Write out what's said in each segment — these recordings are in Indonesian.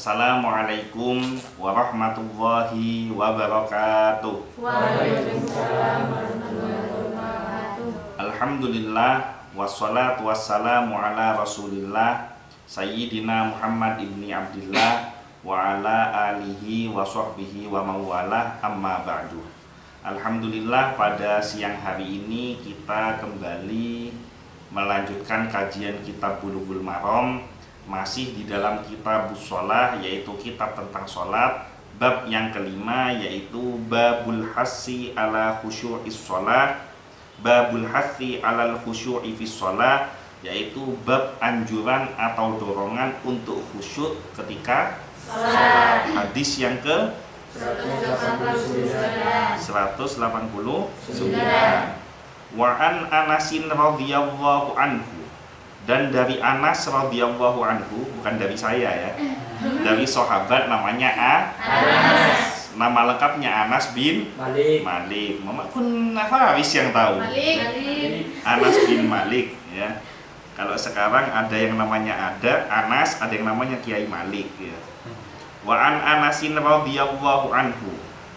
Assalamualaikum warahmatullahi wabarakatuh. Waalaikumsalam warahmatullahi wabarakatuh. Alhamdulillah wassalatu wassalamu ala Rasulillah Sayyidina Muhammad ibni Abdillah wa ala alihi wa sahbihi wa mawalah, amma ba'du. Alhamdulillah, pada siang hari ini kita kembali melanjutkan kajian kitab Bulughul Maram, masih di dalam kitab Shalah, yaitu kitab tentang sholat. Bab yang kelima yaitu babul hassi ala khusyu'is sholah, babul hassi ala khusyu'i fis sholah, yaitu bab anjuran atau dorongan untuk khusyuk ketika sholat. Hadis yang ke 189. Wa an Anasin radhiyallahu anhu, dan dari Anas radhiyallahu anhu, bukan dari saya ya, dari sahabat namanya Anas. Nama lengkapnya Anas bin Malik. Mama kun Faris yang tahu. Anas bin Malik ya. Kalau sekarang ada yang namanya Anas, ada yang namanya Kiai Malik ya. Wa an Anasin radhiyallahu anhu,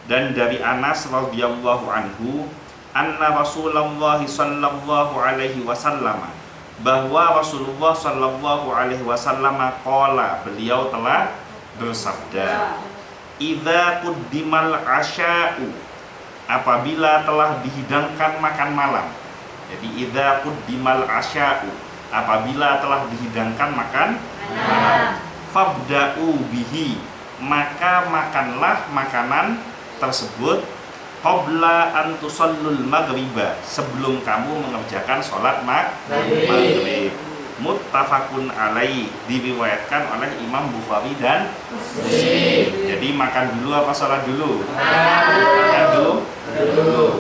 dan dari Anas radhiyallahu anhu, anna Rasulullah sallallahu alaihi wasallam, bahwa Rasulullah sallallahu alaihi wasallam qala, beliau telah bersabda, idza quddimal asya'u, apabila telah dihidangkan makan malam. Jadi idza quddimal asya'u, apabila telah dihidangkan makan malam, fabda'u bihi, maka makanlah makanan tersebut qabla an tusallul maghriba, sebelum kamu mengerjakan sholat maghrib. Muttafaqun alaih, diriwayatkan oleh Imam Bukhari dan Muslim. Jadi makan dulu apa sholat dulu? Makan dulu.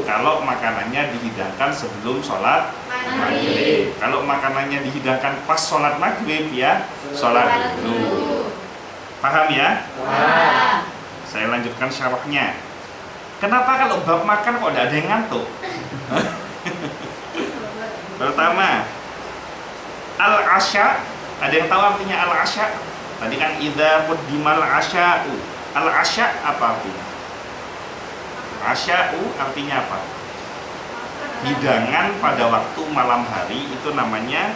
Kalau makanannya dihidangkan sebelum sholat maghrib. Kalau makanannya dihidangkan pas sholat maghrib ya sholat dulu. Paham ya? Paham. Saya lanjutkan syarahnya. Kenapa kalau bab makan kok tidak ada yang ngantuk? Pertama, al-asya, ada yang tahu artinya al-asya? Tadi kan idza quddimal asya'u. Al-asya apa artinya? Asya'u artinya apa? Hidangan pada waktu malam hari itu namanya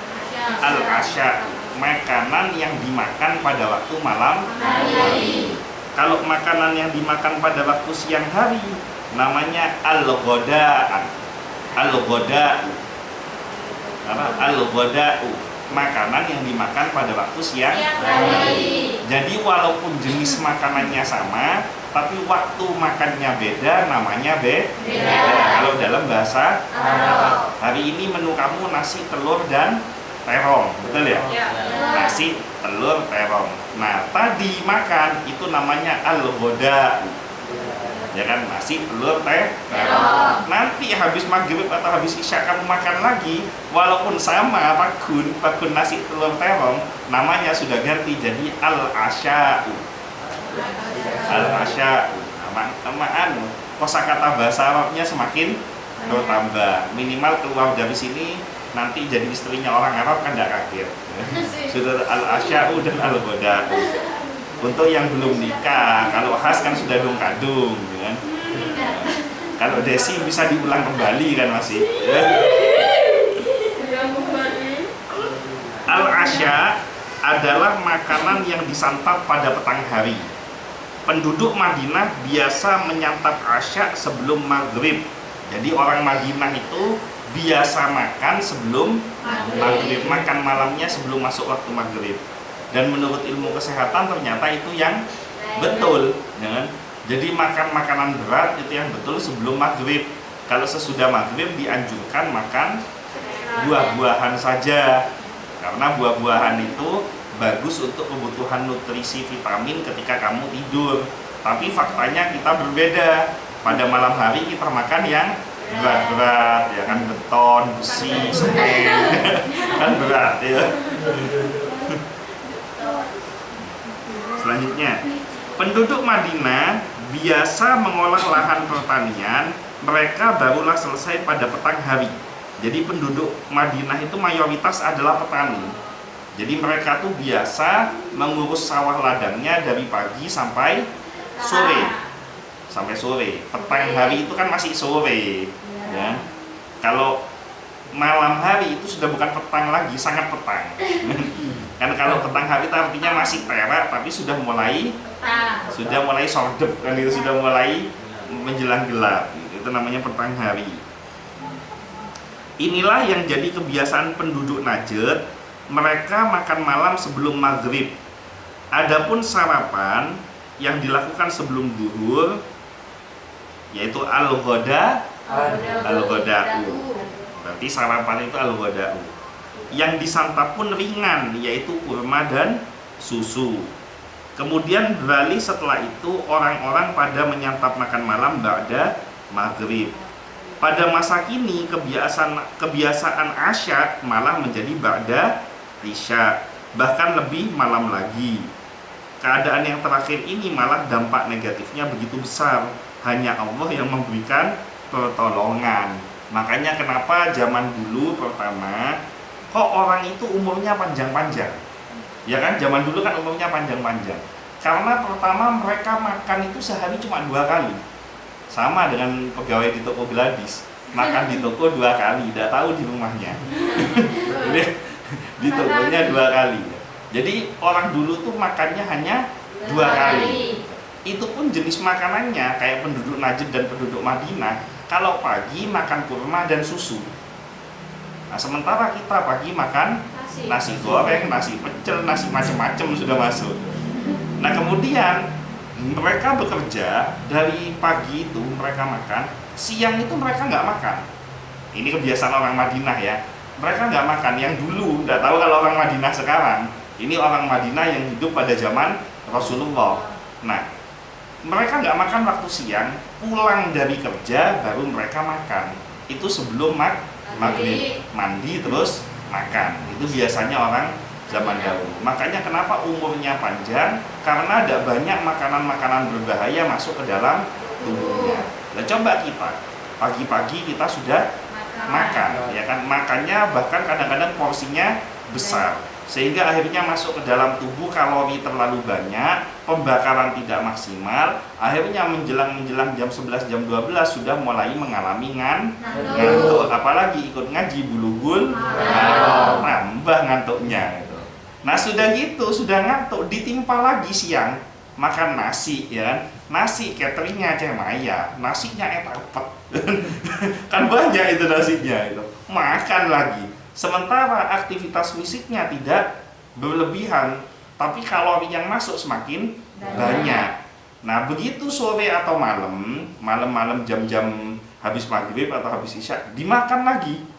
al-asya, makanan yang dimakan pada waktu malam hari. Kalau makanan yang dimakan pada waktu siang hari namanya al-ghoda'an. Al-ghoda'u. Al-ghoda'u, makanan yang dimakan pada waktu siang hari. Jadi walaupun jenis makanannya sama, tapi waktu makannya beda, namanya beda. Kalau dalam bahasa Arab, hari ini menu kamu nasi, telur, dan terong, betul ya? Nasi, telur, terong. Nah, tadi makan itu namanya al-ghoda. Ya kan, nasi, telur, terong. Nanti habis maghrib atau habis isya kamu makan lagi, walaupun sama pakun nasi, telur, terong, namanya sudah ganti jadi al-asya'u. Al-asya'u. Kosakata bahasa Arabnya semakin bertambah. Minimal keluar dari sini nanti jadi istrinya orang Arab kan tidak kaget. Sudah al-asya'u dan al-ghoda'u. Untuk yang belum nikah, kalau khas kan sudah dong-kadung kan? Kalau Desi bisa diulang kembali kan masih. Al-asya adalah makanan yang disantap pada petang hari. Penduduk Madinah biasa menyantap asya sebelum maghrib. Jadi orang Madinah itu biasa makan sebelum maghrib, makan malamnya sebelum masuk waktu maghrib. Dan menurut ilmu kesehatan ternyata itu yang betul, ya kan? Jadi makan makanan berat itu yang betul sebelum maghrib. Kalau sesudah maghrib dianjurkan makan buah-buahan saja, karena buah-buahan itu bagus untuk kebutuhan nutrisi vitamin ketika kamu tidur. Tapi faktanya kita berbeda. Pada malam hari kita makan yang berat-berat, ya kan, beton, besi, semen, kan berat ya. Selanjutnya, penduduk Madinah biasa mengolah lahan pertanian mereka barulah selesai pada petang hari. Jadi penduduk Madinah itu mayoritas adalah petani. Jadi mereka tuh biasa mengurus sawah ladangnya dari pagi sampai sore. Sampai sore. Petang hari itu kan masih sore. Ya. Kalau malam hari itu sudah bukan petang lagi, sangat petang. Kan kalau petang hari itu artinya masih terak tapi sudah mulai sordep kan, itu sudah mulai menjelang gelap. Itu namanya petang hari. Inilah yang jadi kebiasaan penduduk Najd. Mereka makan malam sebelum maghrib. Adapun sarapan yang dilakukan sebelum zuhur yaitu al-ghada, al-ghada'u. Berarti sarapan itu al-ghada'u. Yang disantap pun ringan, yaitu kurma dan susu. Kemudian beralih setelah itu orang-orang pada menyantap makan malam ba'da maghrib. Pada masa kini kebiasaan asyad malah menjadi ba'da isya, bahkan lebih malam lagi. Keadaan yang terakhir ini malah dampak negatifnya begitu besar. Hanya Allah yang memberikan pertolongan. Makanya kenapa zaman dulu pertama kok orang itu umurnya panjang-panjang. Ya kan, zaman dulu kan umurnya panjang-panjang. Karena pertama mereka makan itu sehari cuma 2 kali. Sama dengan pegawai di toko Gladys, makan di toko 2 kali, tidak tahu di rumahnya. Di tokonya 2 kali. Jadi orang dulu tuh makannya hanya 2 kali. Itu pun jenis makanannya kayak penduduk Najd dan penduduk Madinah. Kalau pagi makan kurma dan susu. Nah, sementara kita pagi makan nasi goreng, nasi pecel, nasi macam-macam sudah masuk. Nah, kemudian mereka bekerja dari pagi itu mereka makan, siang itu mereka nggak makan. Ini kebiasaan orang Madinah ya. Mereka nggak makan. Yang dulu, nggak tahu kalau orang Madinah sekarang. Ini orang Madinah yang hidup pada zaman Rasulullah. Nah, mereka nggak makan waktu siang, pulang dari kerja baru mereka makan. Itu sebelum maghrib, mandi terus makan. Itu biasanya orang zaman dahulu. Makanya kenapa umurnya panjang? Karena ada banyak makanan-makanan berbahaya masuk ke dalam tubuhnya. Nah, coba kita pagi-pagi kita sudah makan, ya kan? Makannya bahkan kadang-kadang porsinya besar, sehingga akhirnya masuk ke dalam tubuh kalori terlalu banyak, pembakaran tidak maksimal, akhirnya menjelang jam 11, jam 12 sudah mulai mengalami ngantuk. Apalagi ikut ngaji bulughul tambah ngantuknya gitu. Nah, sudah gitu, sudah ngantuk, ditimpa lagi siang makan nasi, ya kan? Nasi cateringnya Ceh Maya, nasinya etapet. Kan banyak itu nasinya itu. Makan lagi. Sementara aktivitas fisiknya tidak berlebihan, tapi kalori yang masuk semakin banyak. Nah, begitu sore atau malam jam-jam habis maghrib atau habis isya, dimakan lagi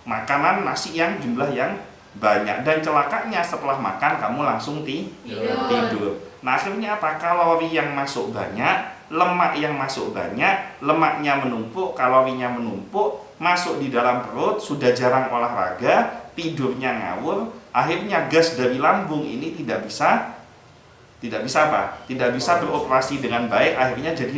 makanan nasi yang jumlah yang banyak, dan celakanya setelah makan kamu langsung tidur. Nah, akhirnya apa? Kalori yang masuk banyak, lemak yang masuk banyak, lemaknya menumpuk, kalorinya menumpuk, masuk di dalam perut, sudah jarang olahraga, tidurnya ngawur, akhirnya gas dari lambung ini tidak bisa apa? Tidak bisa beroperasi dengan baik, akhirnya jadi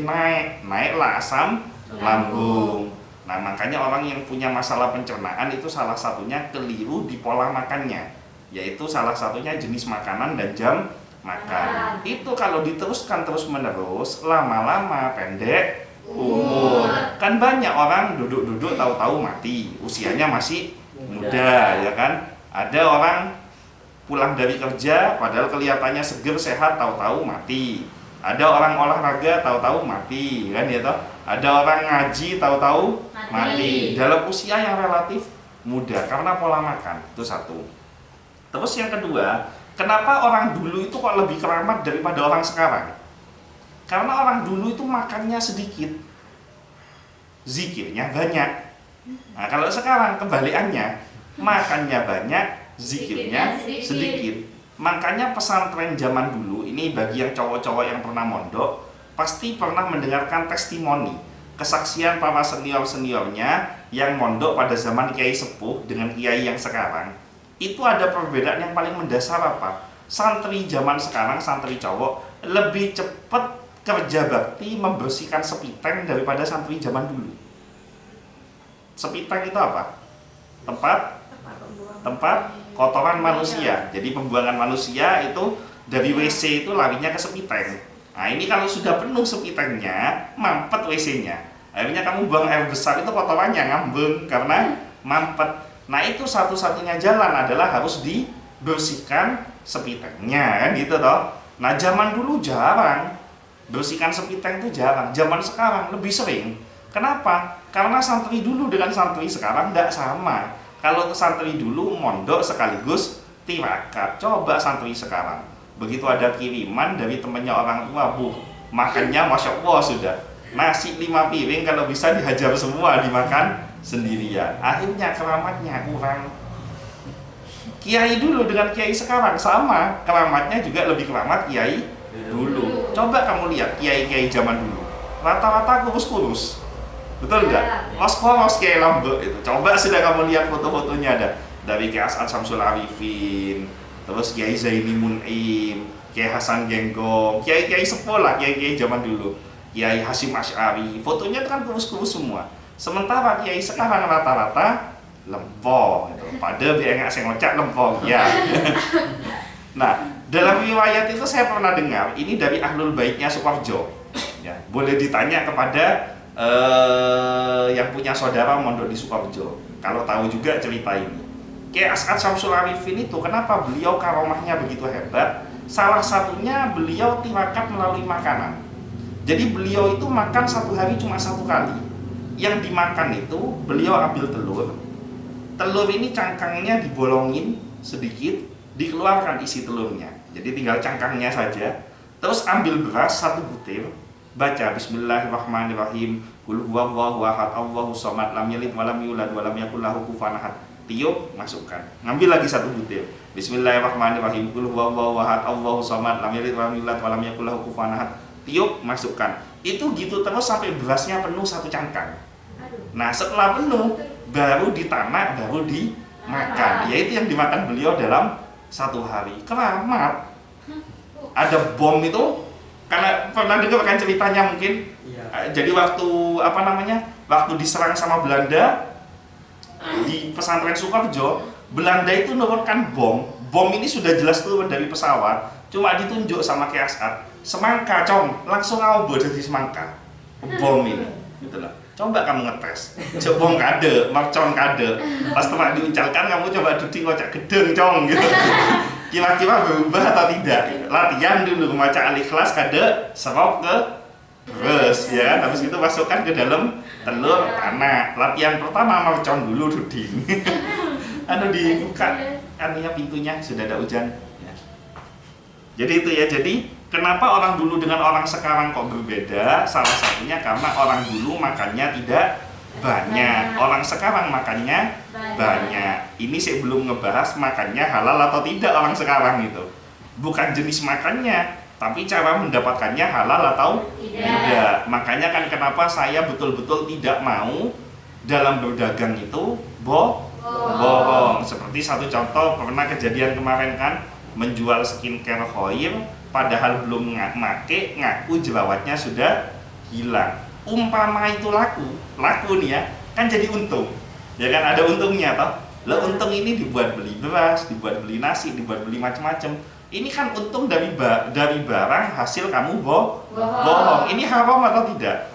naiklah asam lambung. Nah, makanya orang yang punya masalah pencernaan itu salah satunya keliru di pola makannya, yaitu salah satunya jenis makanan dan jam makan. Itu kalau diteruskan terus-menerus, lama-lama pendek umur. Kan banyak orang duduk-duduk tahu-tahu mati, usianya masih muda, ya kan? Ada orang pulang dari kerja padahal kelihatannya seger sehat, tahu-tahu mati. Ada orang olahraga tahu-tahu mati, kan ya toh? Ada orang ngaji tahu-tahu mati dalam usia yang relatif muda karena pola makan. Itu satu. Terus yang kedua, kenapa orang dulu itu kok lebih keramat daripada orang sekarang? Karena orang dulu itu makannya sedikit, zikirnya banyak. Nah, kalau sekarang kebalikannya, makannya banyak, zikirnya sedikit. Makanya pesantren zaman dulu, ini bagi yang cowok-cowok yang pernah mondok, pasti pernah mendengarkan testimoni, kesaksian para senior-seniornya yang mondok pada zaman kiai sepuh dengan kiai yang sekarang. Itu ada perbedaan yang paling mendasar apa? Santri zaman sekarang, santri cowok, lebih cepat kerja bakti membersihkan sepiteng daripada santri zaman dulu. Sepiteng itu apa? Tempat kotoran manusia. Jadi pembuangan manusia itu dari WC itu larinya ke sepiteng. Nah ini kalau sudah penuh sepitengnya, mampet WC-nya. Akhirnya kamu buang air besar itu kotorannya ngambung karena mampet. Nah itu satu-satunya jalan adalah harus dibersihkan sepitengnya kan gitu toh. Nah zaman dulu jarang bersihkan sepiteng itu jarang. Zaman sekarang lebih sering. Kenapa? Karena santri dulu dengan santri sekarang tidak sama. Kalau santri dulu mondok sekaligus tirakat. Coba santri sekarang. Begitu ada kiriman dari temannya orang tua, makannya Masya Allah sudah. Nasi 5 piring kalau bisa dihajar semua, dimakan sendirian. Akhirnya keramatnya kurang. Kiai dulu dengan kiai sekarang sama. Keramatnya juga lebih keramat kiai dulu. Coba kamu lihat kiai-kiai zaman dulu. Rata-rata kurus-kurus. Betul enggak? Los kiai lambe itu. Coba sudah kamu lihat foto-fotonya ada. Dari Kiai As'ad Syamsul Arifin, terus Kiai Zaini Mun'im, Kiai Hasan Genggong, kiai-kiai sepuh lah, kiai-kiai zaman dulu. Kiai Hasyim Asy'ari, fotonya itu kan kurus-kurus semua. Sementara kiai sekarang rata-rata lempong gitu. Pada biar nggak saya ngocak lempong ya. Nah, dalam riwayat itu saya pernah dengar, ini dari Ahlul Baitnya Sukoharjo. Ya, boleh ditanya kepada yang punya saudara mondok di Sukoharjo. Kalau tahu juga cerita ini. Kiai As'ad Syamsul Arifin itu kenapa beliau karomahnya begitu hebat? Salah satunya beliau tirakat melalui makanan. Jadi beliau itu makan satu hari cuma 1 kali. Yang dimakan itu beliau ambil telur. Telur ini cangkangnya dibolongin sedikit, dikeluarkan isi telurnya. Jadi tinggal cangkangnya saja. Terus ambil beras 1 butir, baca Bismillahirrahmanirrahim. Qul huwallahu ahad, Allahus samad, lam yalid walam yulad walam yakul lahu kufuwan ahad. Tiup, masukkan. Ngambil lagi 1 butir. Bismillahirrahmanirrahim. Qul huwallahu ahad, Allahus samad, lam yalid walam yulad walam yakul lahu kufuwan ahad. Tiup, masukkan. Itu gitu terus sampai berasnya penuh 1 cangkang. Nah, setelah penuh baru ditanak, baru dimakan. Yaitu yang dimakan beliau dalam 1 hari. Keramat. Ada bom itu, karena pernah dengar kan ceritanya mungkin. Jadi waktu waktu diserang sama Belanda di pesantren Sukoharjo, Belanda itu menurunkan bom. Bom ini sudah jelas turun dari pesawat, cuma ditunjuk sama Kiai As'ad, semangka cong, langsung ngawur jadi semangka. Bom ini, gitu lah. Coba kamu ngetes, bom kade, mercon kade. Pas teman diuncalkan, kamu coba duduk ngocak gedeng cong gitu. Kira-kira berubah atau tidak? Latihan dulu membaca Al-Ikhlas kade, serok ke terus ya kan, habis itu masukkan ke dalam telur tanah. Latihan pertama mercon dulu duding. Dibuka anunya pintunya sudah ada hujan ya. Jadi itu ya, jadi kenapa orang dulu dengan orang sekarang kok berbeda? Salah satunya karena orang dulu makannya tidak banyak, orang sekarang makannya banyak. Ini saya belum ngebahas makannya halal atau tidak orang sekarang itu. Bukan jenis makannya, tapi cara mendapatkannya halal atau tidak. Makanya kan kenapa saya betul-betul tidak mau dalam berdagang itu bohong. Seperti satu contoh, pernah kejadian kemarin kan, menjual skincare Khair padahal belum make, ngaku jerawatnya sudah hilang. Umpama itu laku nih ya, kan jadi untung. Ya kan ada untungnya toh. Lah untung ini dibuat beli beras, dibuat beli nasi, dibuat beli macam-macam. Ini kan untung dari barang hasil kamu bohong. Ini haram atau tidak?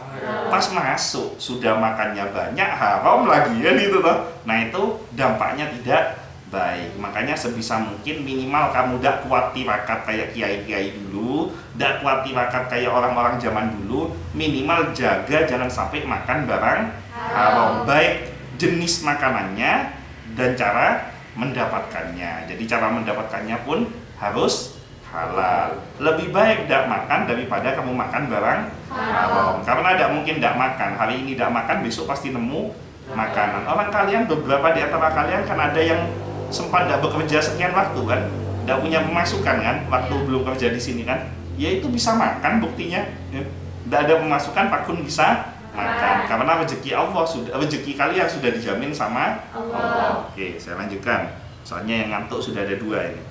Pas masuk sudah makannya banyak, haram lagi ya gitu toh. Nah itu dampaknya tidak baik. Makanya sebisa mungkin minimal kamu tidak kuat tirakat kayak kiai-kiai dulu, tidak kuat tirakat kayak orang-orang zaman dulu. Minimal jaga jangan sampai makan barang haram, baik jenis makanannya dan cara mendapatkannya. Jadi cara mendapatkannya pun harus halal. Lebih baik tidak makan daripada kamu makan barang haram. Karena tidak mungkin tidak makan. Hari ini tidak makan, besok pasti nemu makanan. Orang kalian, beberapa di antara kalian kan ada yang sempat tidak bekerja sekian waktu kan, tidak punya pemasukan kan, waktu belum kerja di sini kan, ya itu bisa makan buktinya. Tidak ada pemasukan, Pak Kun bisa makan. Karena rezeki Allah sudah, rezeki kalian sudah dijamin sama Allah. Oke, saya lanjutkan. Soalnya yang ngantuk sudah ada 2 ini.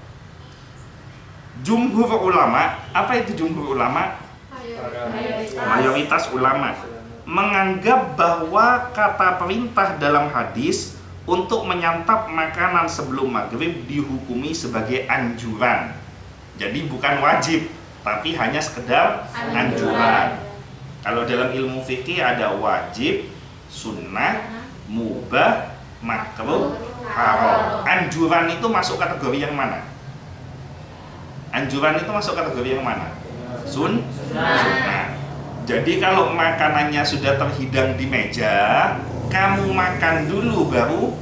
Jumhur ulama, apa itu jumhur ulama? Mayoritas ulama menganggap bahwa kata perintah dalam hadis untuk menyantap makanan sebelum maghrib dihukumi sebagai anjuran. Jadi bukan wajib, tapi hanya sekedar anjuran. Kalau dalam ilmu fikih ada wajib, sunnah, mubah, makruh, haram. Anjuran itu masuk kategori yang mana? Anjuran itu masuk kategori yang mana? Sunnah. Jadi kalau makanannya sudah terhidang di meja, kamu makan dulu baru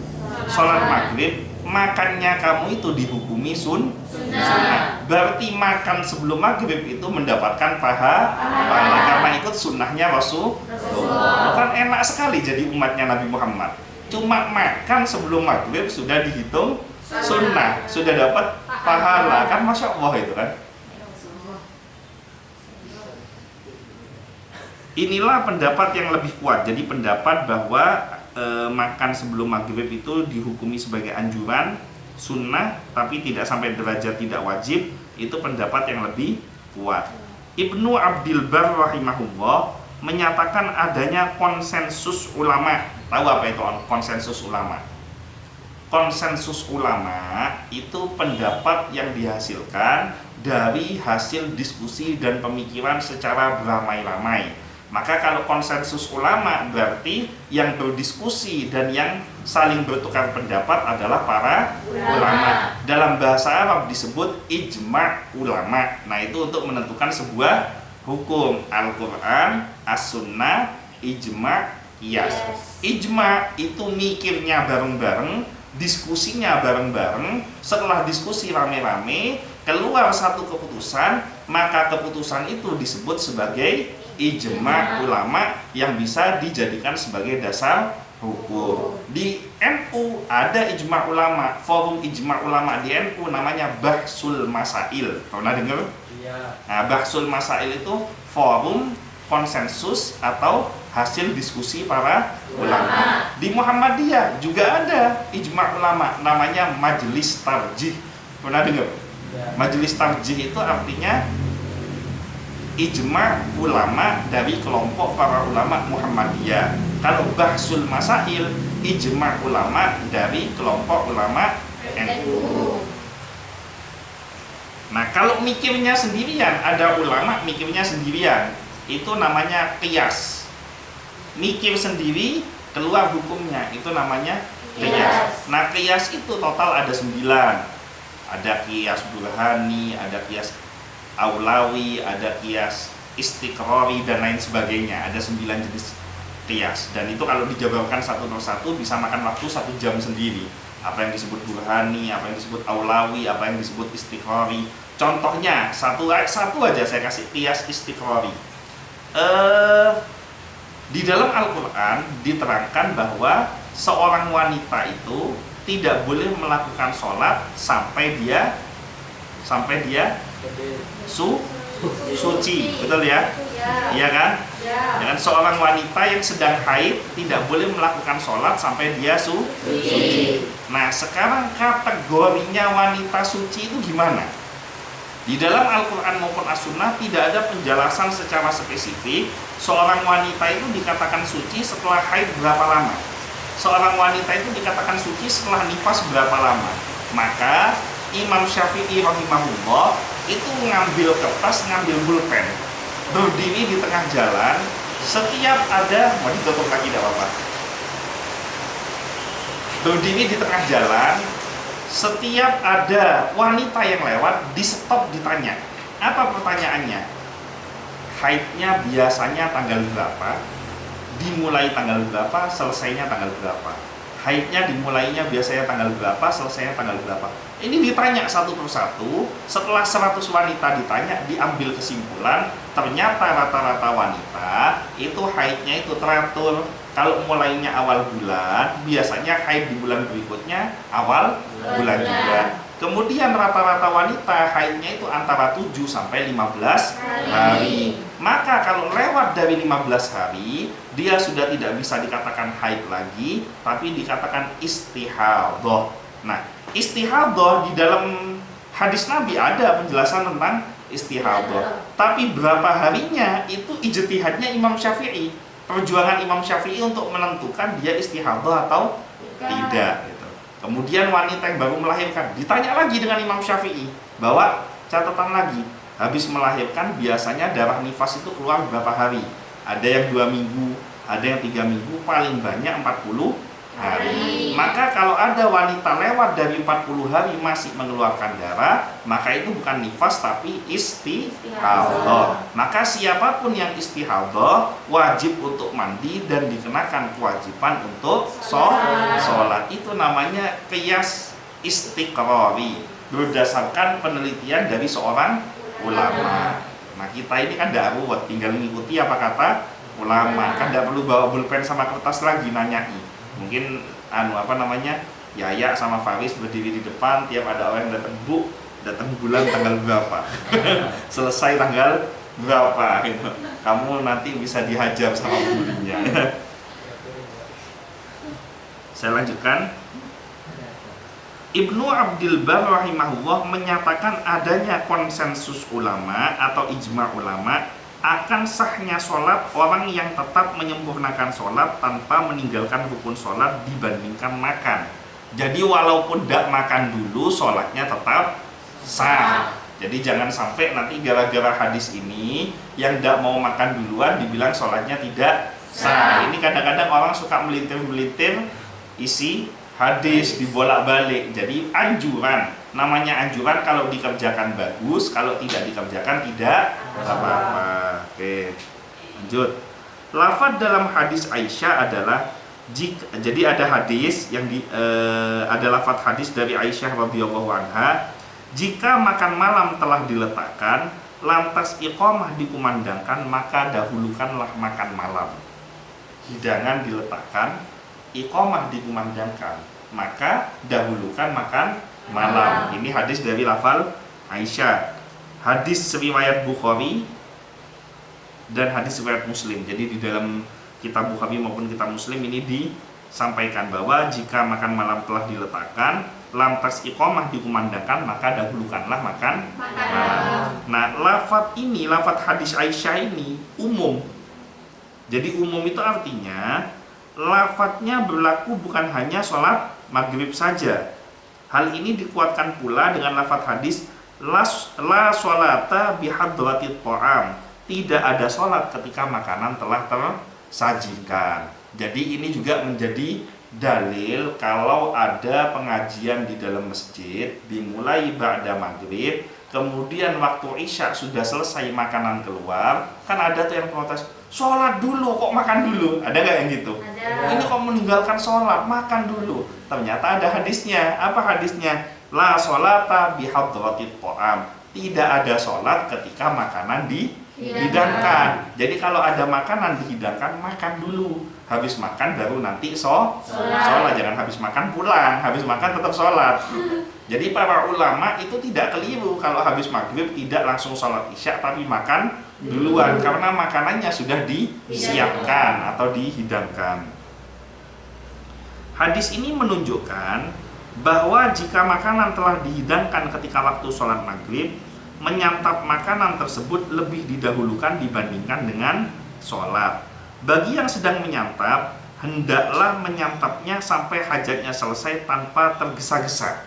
sholat maghrib, makannya kamu itu dihukumi sunnah. Berarti makan sebelum maghrib itu mendapatkan pahala karena ikut sunnahnya Rasulullah. Kan enak sekali jadi umatnya Nabi Muhammad. Cuma makan sebelum maghrib sudah dihitung sunnah, sudah dapat pahala, kan masya Allah itu kan. Inilah pendapat yang lebih kuat. Jadi pendapat bahwa makan sebelum maghrib itu dihukumi sebagai anjuran, sunnah, tapi tidak sampai derajat tidak wajib. Itu pendapat yang lebih kuat. Ibnu Abdil Bar rahimahullah menyatakan adanya konsensus ulama. Tahu apa itu konsensus ulama? Konsensus ulama itu pendapat yang dihasilkan dari hasil diskusi dan pemikiran secara beramai-ramai. Maka kalau konsensus ulama berarti yang berdiskusi dan yang saling bertukar pendapat adalah para ulama. Dalam bahasa Arab disebut ijma' ulama. Nah itu untuk menentukan sebuah hukum. Al-Quran, As-Sunnah, ijma', qiyas. Ijma' itu mikirnya bareng-bareng, diskusinya bareng-bareng. Setelah diskusi rame-rame keluar satu keputusan, maka keputusan itu disebut sebagai ijma' ulama yang bisa dijadikan sebagai dasar hukum. Di NU ada ijma' ulama, forum ijma' ulama di NU namanya Bahsul Masail. Pernah dengar? Iya. Nah, Bahsul Masail itu forum konsensus atau hasil diskusi para ulama. Di Muhammadiyah juga ada ijma' ulama namanya Majelis Tarjih. Pernah dengar? Majelis Tarjih itu artinya ijma' ulama dari kelompok para ulama Muhammadiyah. Kalau Bahsul Masail, ijma' ulama dari kelompok ulama NU. Nah, kalau mikirnya sendirian, ada ulama mikirnya sendirian, itu namanya qiyas. Mikir sendiri, keluar hukumnya, itu namanya qiyas. Nah, qiyas itu total ada 9. Ada qiyas burhani, ada qiyas aulawi, ada qiyas istiqrari dan lain sebagainya. Ada 9 jenis qiyas, dan itu kalau dijabarkan satu persatu bisa makan waktu 1 jam sendiri. Apa yang disebut burhani, apa yang disebut aulawi, apa yang disebut istiqrari. Contohnya satu aja saya kasih qiyas istiqrari. Di dalam Al-Quran diterangkan bahwa seorang wanita itu tidak boleh melakukan sholat sampai dia suci, betul ya? Iya kan? Ya kan, seorang wanita yang sedang haid tidak boleh melakukan sholat sampai dia suci. Nah, sekarang kategorinya wanita suci itu gimana? Di dalam Al-Quran maupun As-Sunnah tidak ada penjelasan secara spesifik seorang wanita itu dikatakan suci setelah haid berapa lama. Seorang wanita itu dikatakan suci setelah nifas berapa lama. Maka Imam Syafi'i rahimahullah itu ngambil kertas, ngambil pulpen, berdiri di tengah jalan. Setiap ada, mau ditutup lagi tidak apa-apa. Berdiri di tengah jalan, setiap ada wanita yang lewat, di stop ditanya. Apa pertanyaannya? Haidnya biasanya tanggal berapa? Dimulai tanggal berapa? Selesainya tanggal berapa? Haidnya dimulainya biasanya tanggal berapa? Selesainya tanggal berapa? Ini ditanya satu persatu. Setelah 100 wanita ditanya, diambil kesimpulan, ternyata rata-rata wanita itu haidnya itu teratur. Kalau mulainya awal bulan, biasanya haid di bulan berikutnya awal bulan juga. Kemudian rata-rata wanita haidnya itu antara 7 sampai 15 hari. Maka kalau lewat dari 15 hari, dia sudah tidak bisa dikatakan haid lagi, tapi dikatakan istihadhah. Nah, istihadhah di dalam hadis Nabi ada penjelasan tentang istihadhah. Tapi berapa harinya itu ijtihadnya Imam Syafi'i. Perjuangan Imam Syafi'i untuk menentukan dia istihadhah atau Tidak gitu. Kemudian wanita yang baru melahirkan ditanya lagi dengan Imam Syafi'i bahwa catatan lagi, habis melahirkan biasanya darah nifas itu keluar berapa hari? Ada yang 2 minggu, ada yang 3 minggu, paling banyak 40 hari. Maka kalau ada wanita lewat dari 40 hari masih mengeluarkan darah, maka itu bukan nifas tapi istihadhah. Maka siapapun yang istihadhah wajib untuk mandi dan dikenakan kewajiban untuk sholat. Itu namanya qiyas istiqrari berdasarkan penelitian dari seorang ulama. Nah kita ini kan darurat, tinggal mengikuti apa kata ulama, kan tidak perlu bawa pulpen sama kertas lagi nanyai. Mungkin Yaya sama Faris berdiri di depan, tiap ada orang yang datang, Bu, datang bulan tanggal berapa, selesai tanggal berapa gitu. Kamu nanti bisa dihajar sama gurunya. Saya lanjutkan. Ibnu Abdul Bar rahimahullah menyatakan adanya konsensus ulama atau ijma ulama akan sahnya sholat orang yang tetap menyempurnakan sholat tanpa meninggalkan rukun sholat dibandingkan makan. Jadi walaupun tidak makan dulu, sholatnya tetap sah. Jadi jangan sampai nanti gara-gara hadis ini yang tidak mau makan duluan dibilang sholatnya tidak sah. Ini kadang-kadang orang suka melintir-melintir isi hadis, dibolak-balik. Jadi anjuran, namanya anjuran, kalau dikerjakan bagus, kalau tidak dikerjakan tidak apa-apa. Oke, lanjut. Lafaz dalam hadis Aisyah adalah jadi ada hadis yang ada lafaz hadis dari Aisyah radhiyallahu anha, jika makan malam telah diletakkan lantas iqamah dikumandangkan maka dahulukanlah makan malam. Hidangan diletakkan, iqamah dikumandangkan, maka dahulukan makan malam. Ini hadis dari lafal Aisyah. Hadis riwayat Bukhari dan hadis riwayat Muslim. Jadi di dalam kitab Bukhari maupun kitab Muslim ini disampaikan bahwa jika makan malam telah diletakkan, lantas iqamah dikumandangkan, maka dahulukanlah makan malam. Nah, lafaz ini, lafaz hadis Aisyah ini umum. Jadi umum itu artinya lafadznya berlaku bukan hanya sholat maghrib saja. Hal ini dikuatkan pula dengan lafadz hadis la sholata bihadratit ta'am, tidak ada sholat ketika makanan telah tersajikan. Jadi ini juga menjadi dalil kalau ada pengajian di dalam masjid dimulai ba'da maghrib, kemudian waktu isya sudah selesai makanan keluar, kan ada tuh yang protes, sholat dulu kok makan dulu, ada nggak yang gitu? Ada. Ini kok meninggalkan sholat, makan dulu. Ternyata ada hadisnya. Apa hadisnya? La sholata bihadratit ta'am, tidak ada sholat ketika makanan dihidangkan. Jadi kalau ada makanan dihidangkan, makan dulu. Habis makan baru nanti sholat. Jangan habis makan pulang, habis makan tetap sholat. Jadi para ulama itu tidak keliru kalau habis maghrib tidak langsung sholat isya tapi makan duluan, karena makanannya sudah disiapkan atau dihidangkan. Hadis ini menunjukkan bahwa jika makanan telah dihidangkan ketika waktu sholat maghrib, menyantap makanan tersebut lebih didahulukan dibandingkan dengan sholat. Bagi yang sedang menyantap, hendaklah menyantapnya sampai hajatnya selesai tanpa tergesa-gesa.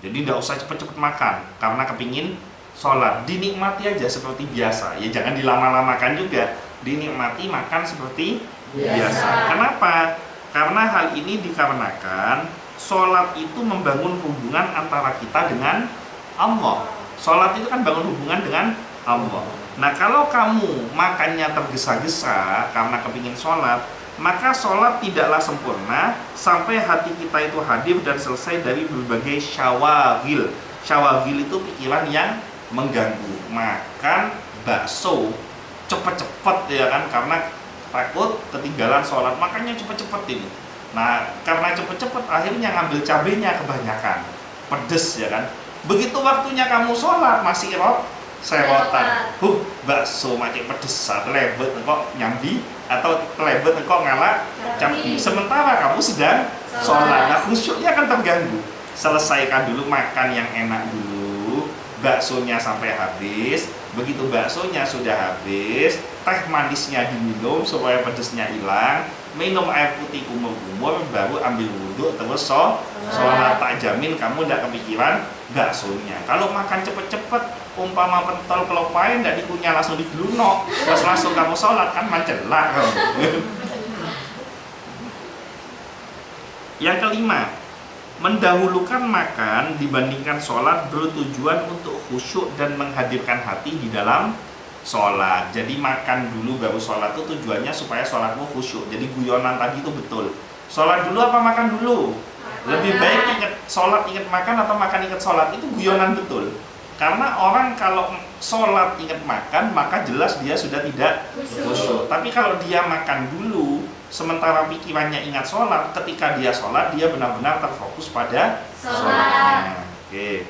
Jadi tidak usah cepat-cepat makan karena kepingin sholat, dinikmati aja seperti biasa. Ya jangan dilama-lamakan juga, dinikmati makan seperti biasa. Kenapa? Karena hal ini dikarenakan sholat itu membangun hubungan antara kita dengan Allah. Sholat itu kan bangun hubungan dengan Allah. Nah kalau kamu makannya tergesa-gesa karena kepingin sholat, maka sholat tidaklah sempurna sampai hati kita itu hadir dan selesai dari berbagai syawagil. Syawagil itu pikiran yang mengganggu. Makan bakso cepet-cepet ya kan, karena takut ketinggalan sholat, makanya cepet-cepet ini. Nah karena cepet-cepet akhirnya ngambil cabenya kebanyakan, pedes ya kan. Begitu waktunya kamu sholat masih serotan, bakso macam pedes, telebet kok nyambi atau telebet kok ngalak cabai. Sementara kamu sedang sholat, nah khusyuknya akan terganggu. Selesaikan dulu makan yang enak dulu, baksonya sampai habis. Begitu baksonya sudah habis, teh manisnya diminum supaya pedesnya hilang. minum air putih umur-umur, baru ambil wudhu terus sholat. Tak jamin kamu tidak kepikiran baksonya. Kalau makan cepet-cepet, umpama pentol kelopain tidak dikunyah langsung digelunok, terus langsung kamu sholat, kan mancelak. Yang kelima, mendahulukan makan dibandingkan sholat bertujuan untuk khusyuk dan menghadirkan hati di dalam sholat. Jadi makan dulu baru sholat itu tujuannya supaya sholatmu khusyuk. Jadi guyonan tadi itu betul. Sholat dulu apa makan dulu? Lebih baik ingat sholat ingat makan atau makan ingat sholat, itu guyonan betul. Karena orang kalau sholat ingat makan, maka jelas dia sudah tidak khusyuk. Tapi kalau dia makan dulu sementara pikirannya ingat sholat, ketika dia sholat dia benar-benar terfokus pada sholatnya. Oke.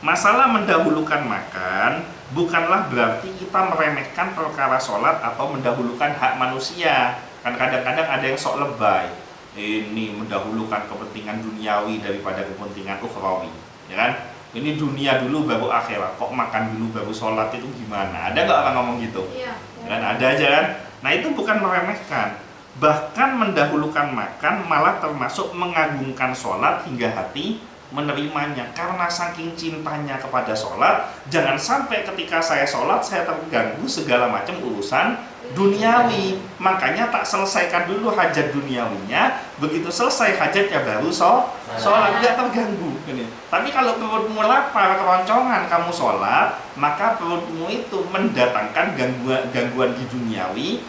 Masalah mendahulukan makan bukanlah berarti kita meremehkan perkara sholat atau mendahulukan hak manusia. Kan kadang-kadang ada yang sok lebay, ini mendahulukan kepentingan duniawi daripada kepentingan ukhrawi, ya kan? Ini dunia dulu baru akhirat, kok makan dulu baru sholat, itu gimana? Ada nggak orang ngomong gitu? Iya. Kan ada aja kan? Nah itu bukan meremehkan, bahkan mendahulukan makan malah termasuk mengagungkan sholat hingga hati menerimanya. Karena saking cintanya kepada sholat, jangan sampai ketika saya sholat saya terganggu segala macam urusan duniawi. Makanya tak selesaikan dulu hajat duniawinya, begitu selesai hajatnya baru sholat, tidak terganggu. Tapi kalau perutmu lapar keroncongan kamu sholat, maka perutmu itu mendatangkan gangguan di duniawi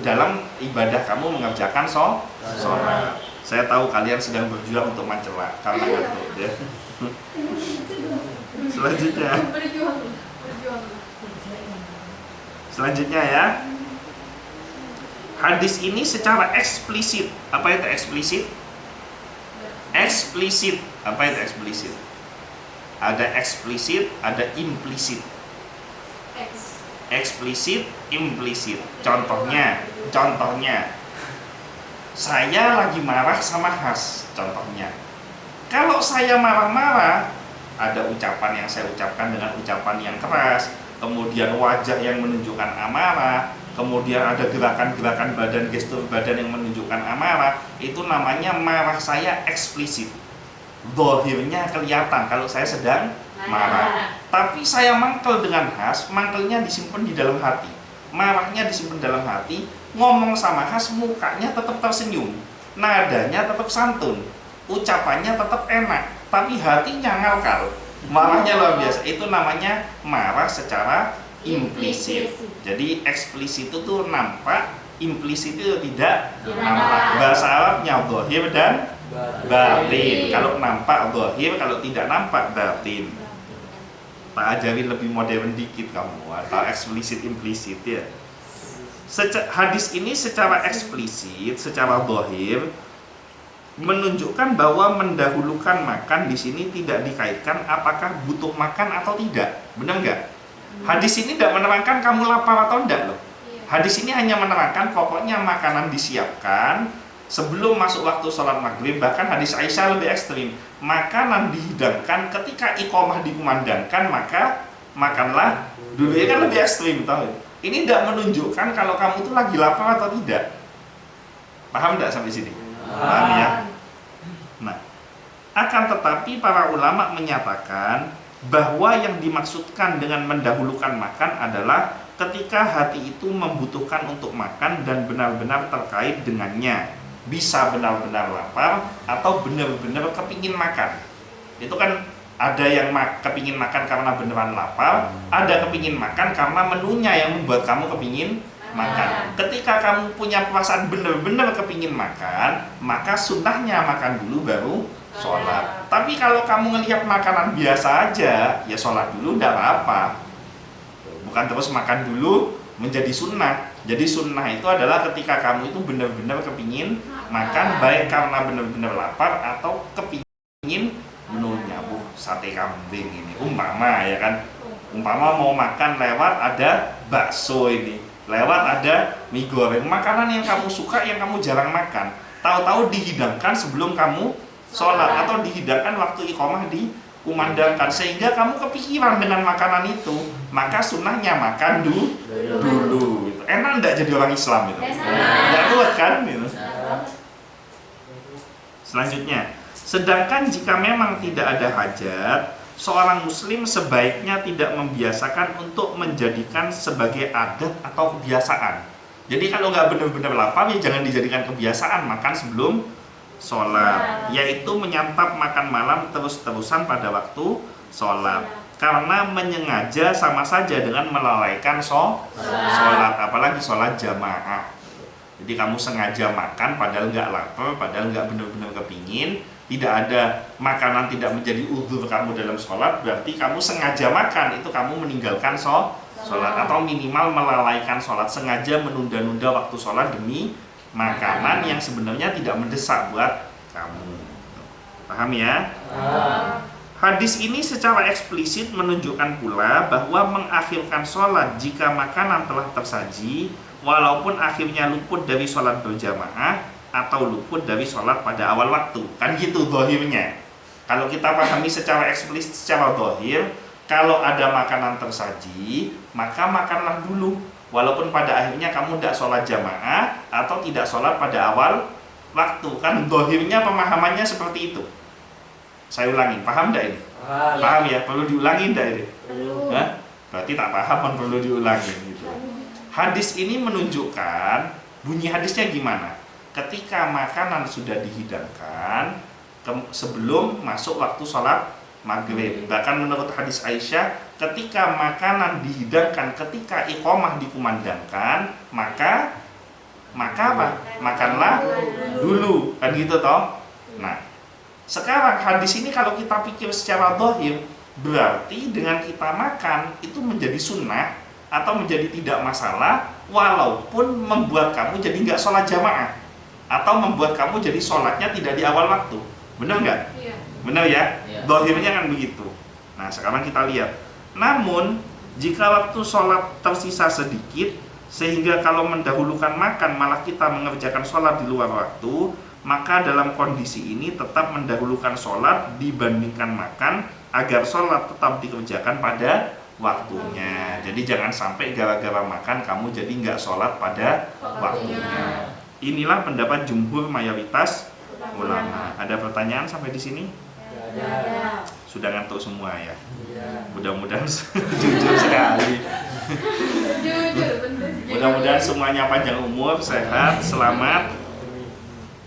dalam ibadah kamu mengerjakan sholat. Saya tahu kalian sedang berjuang untuk mencela karena ngantuk ya. Selanjutnya ya. Hadis ini secara eksplisit, apa itu eksplisit? Eksplisit, apa itu eksplisit? Ada eksplisit, ada implisit. Eksplisit, implisit. Contohnya, saya lagi marah sama Has, contohnya. Kalau saya marah-marah, ada ucapan yang saya ucapkan dengan ucapan yang keras, kemudian wajah yang menunjukkan amarah, kemudian ada gerakan-gerakan badan, gestur badan yang menunjukkan amarah, itu namanya marah saya eksplisit. Zahirnya kelihatan kalau saya sedang marah. Tapi saya mangkel dengan Has, mangkelnya disimpan di dalam hati, marahnya disimpan dalam hati, ngomong sama Has mukanya tetap tersenyum, nadanya tetap santun, ucapannya tetap enak, tapi hatinya ngalkal, marahnya luar biasa. Itu namanya marah secara implisit. Jadi eksplisit itu tuh nampak, implisit itu tidak nampak. Bahasa Arabnya zahir dan batin. Kalau nampak zahir, kalau tidak nampak batin. Tak ajarin lebih modern dikit kamu, atau eksplisit implisit ya. Hadis ini secara eksplisit, secara zahir menunjukkan bahwa mendahulukan makan di sini tidak dikaitkan apakah butuh makan atau tidak. Benar nggak? Hadis ini tidak menerangkan kamu lapar atau tidak loh. Hadis ini hanya menerangkan pokoknya makanan disiapkan sebelum masuk waktu sholat maghrib. Bahkan hadis Aisyah lebih ekstrim, makanan dihidangkan ketika iqamah dikumandangkan, maka makanlah dulu. Ya kan lebih ekstrim, tahu? Ini tidak menunjukkan kalau kamu itu lagi lapar atau tidak. Paham tidak sampai sini? Paham ya? Nah, akan tetapi para ulama menyatakan bahwa yang dimaksudkan dengan mendahulukan makan adalah ketika hati itu membutuhkan untuk makan dan benar-benar terkait dengannya, bisa benar-benar lapar atau benar-benar kepingin makan. Itu kan ada yang kepingin makan karena beneran lapar, ada kepingin makan karena menunya yang membuat kamu kepingin makan. Ketika kamu punya perasaan benar-benar kepingin makan, maka sunnahnya makan dulu baru sholat. Tapi kalau kamu ngelihat makanan biasa aja, ya sholat dulu tidak apa-apa. Bukan terus makan dulu menjadi sunnah. Jadi sunnah itu adalah ketika kamu itu benar-benar kepingin makan, baik karena benar-benar lapar atau kepingin menunya. Sate kambing ini umpama ya kan, umpama mau makan lewat ada bakso ini, lewat ada mie goreng, makanan yang kamu suka yang kamu jarang makan, tahu-tahu dihidangkan sebelum kamu sholat atau dihidangkan waktu iqamah dikumandangkan, sehingga kamu kepikiran dengan makanan itu, maka sunnahnya makan dulu. Enak enggak jadi orang Islam gitu? Enggak kuat kan gitu. Selanjutnya, sedangkan jika memang tidak ada hajat, seorang muslim sebaiknya tidak membiasakan untuk menjadikan sebagai adat atau kebiasaan. Jadi kalau nggak benar-benar lapar ya jangan dijadikan kebiasaan makan sebelum sholat, yaitu menyantap makan malam terus-terusan pada waktu sholat, karena menyengaja sama saja dengan melalaikan sholat, apalagi sholat jamaah. Jadi kamu sengaja makan padahal nggak lapar, padahal nggak benar-benar kepingin, tidak ada makanan tidak menjadi uzur kamu dalam sholat, berarti kamu sengaja makan, itu kamu meninggalkan sholat atau minimal melalaikan sholat, sengaja menunda-nunda waktu sholat demi makanan yang sebenarnya tidak mendesak buat kamu. Paham ya? Hadis ini secara eksplisit menunjukkan pula bahwa mengakhirkan sholat jika makanan telah tersaji, walaupun akhirnya luput dari sholat berjamaah atau luput dari sholat pada awal waktu. Kan gitu zahirnya. Kalau kita pahami secara eksplisit, secara zahir, kalau ada makanan tersaji, maka makanlah dulu, walaupun pada akhirnya kamu tidak sholat jamaah atau tidak sholat pada awal waktu. Kan zahirnya pemahamannya seperti itu. Saya ulangin, paham tidak ini? Paham ya? Perlu diulangin tidak ini? Hah? Berarti tak paham kan perlu diulangin gitu. Hadis ini menunjukkan, bunyi hadisnya gimana? Ketika makanan sudah dihidangkan sebelum masuk waktu sholat maghrib. Bahkan menurut hadis Aisyah, ketika makanan dihidangkan ketika iqamah dikumandangkan, maka apa? Makanlah dulu, kan gitu toh. Nah, sekarang hadis ini kalau kita pikir secara zahir, berarti dengan kita makan itu menjadi sunnah atau menjadi tidak masalah, walaupun membuat kamu jadi nggak sholat jamaah atau membuat kamu jadi sholatnya tidak di awal waktu. Benar nggak? Iya. Benar ya? Zahirnya kan begitu. Nah, sekarang kita lihat. Namun, jika waktu sholat tersisa sedikit, sehingga kalau mendahulukan makan malah kita mengerjakan sholat di luar waktu, maka dalam kondisi ini tetap mendahulukan sholat dibandingkan makan, agar sholat tetap dikerjakan pada waktunya. Jadi jangan sampai gara-gara makan kamu jadi nggak sholat pada waktunya. Inilah pendapat jumhur mayoritas ulama. Ada pertanyaan sampai di sini? Sudah ngantuk semua ya? Mudah-mudahan jujur sekali. Mudah-mudahan semuanya panjang umur, sehat, selamat,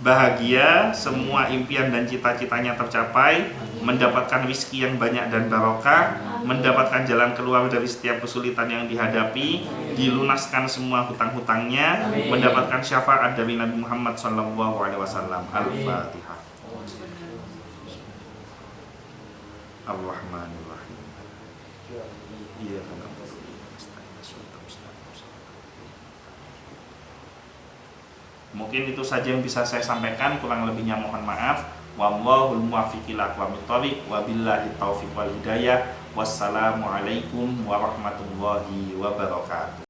bahagia, semua impian dan cita-citanya tercapai, mendapatkan rezeki yang banyak dan barokah, mendapatkan jalan keluar dari setiap kesulitan yang dihadapi, dilunaskan semua hutang-hutangnya, mendapatkan syafaat dari Nabi Muhammad SAW. Al-Fatihah. Ar-Rahmanir-Rahim. Iya kan. Mungkin itu saja yang bisa saya sampaikan, kurang lebihnya mohon maaf. Wallahul muwaffiq ila aqwamit thoriq, wabillahi taufiq wal hidayah. Wassalamualaikum warahmatullahi wabarakatuh.